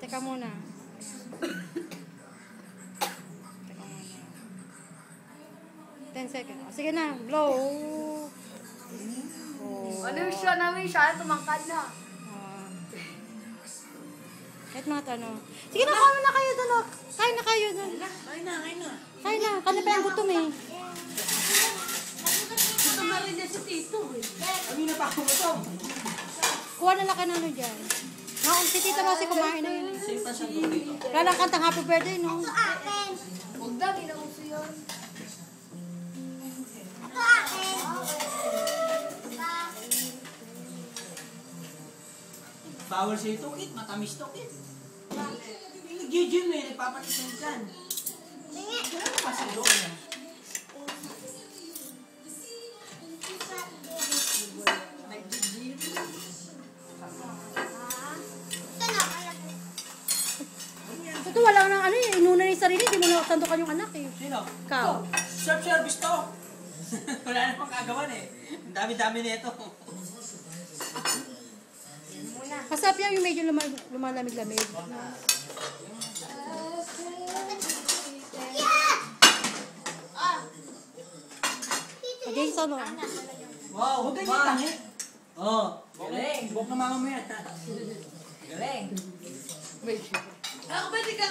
Teka muna. Teka muna. 10 seconds. Oh, sige na, blow. Oh. Ano yung siya namin siya? Tumangkad na. Kahit mga tanong. Sige na, kain na kayo doon. Kain na kayo doon. Kain na. Kain na. Kanya pa yung gutom eh. Gutom na rin niya si Tito eh. Kami na pa ako gutom. Kuha na lang ka na ano dyan. Si Tito Rosie kumain na yun. Same pa siya dito. Wala lang kantang happy birthday, no? Huwag daw, ginauso yun. Bawal siya ito, Kit. Matamis to, Kit. Nag-gym eh. Nagpapanis ng dyan. Ano pa sa loob niya? Nag-gym. Ito wala nang ano eh. Inuna na yung sarili. Hindi mo na sandukan yung anak eh. Sino? Ikaw. Self-service to. Wala namang kagawan eh. Ang dami-dami nito. Masarap yan yung medyo lumalamig-lamig. O, Jason, o. Wow, huwag ganyan tangi. Oh, galing. Huwag na mama mo yan. Galing. Ako ba di ka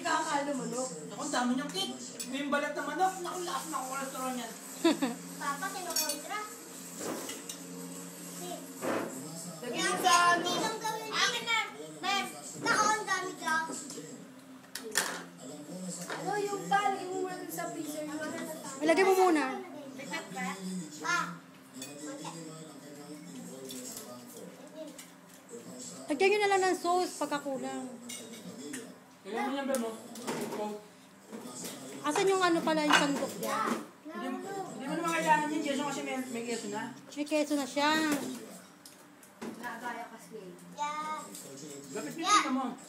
kakain ng manok? Naku, ang dami niyang Kit. May balat na manok. Naku, lakas na ako kolesterol niyan. Papa, kinukontra. Lagyan sa ano? Akin na. Ma'am, taon dami daw. Ano yung pa? Lagyan mo muna dun sa freezer. Ilagay mo muna. Pa. Lagyan nyo na lang ng sauce pagkakulang. Kaya mo yan ba mo? Asan yung ano pala yung sandok dyan? Hindi mo naman kailangan yun, Jason, kasi may keso na. May keso na siya. Nagaya kasi. Yeah. Gapit-pitin ka mo.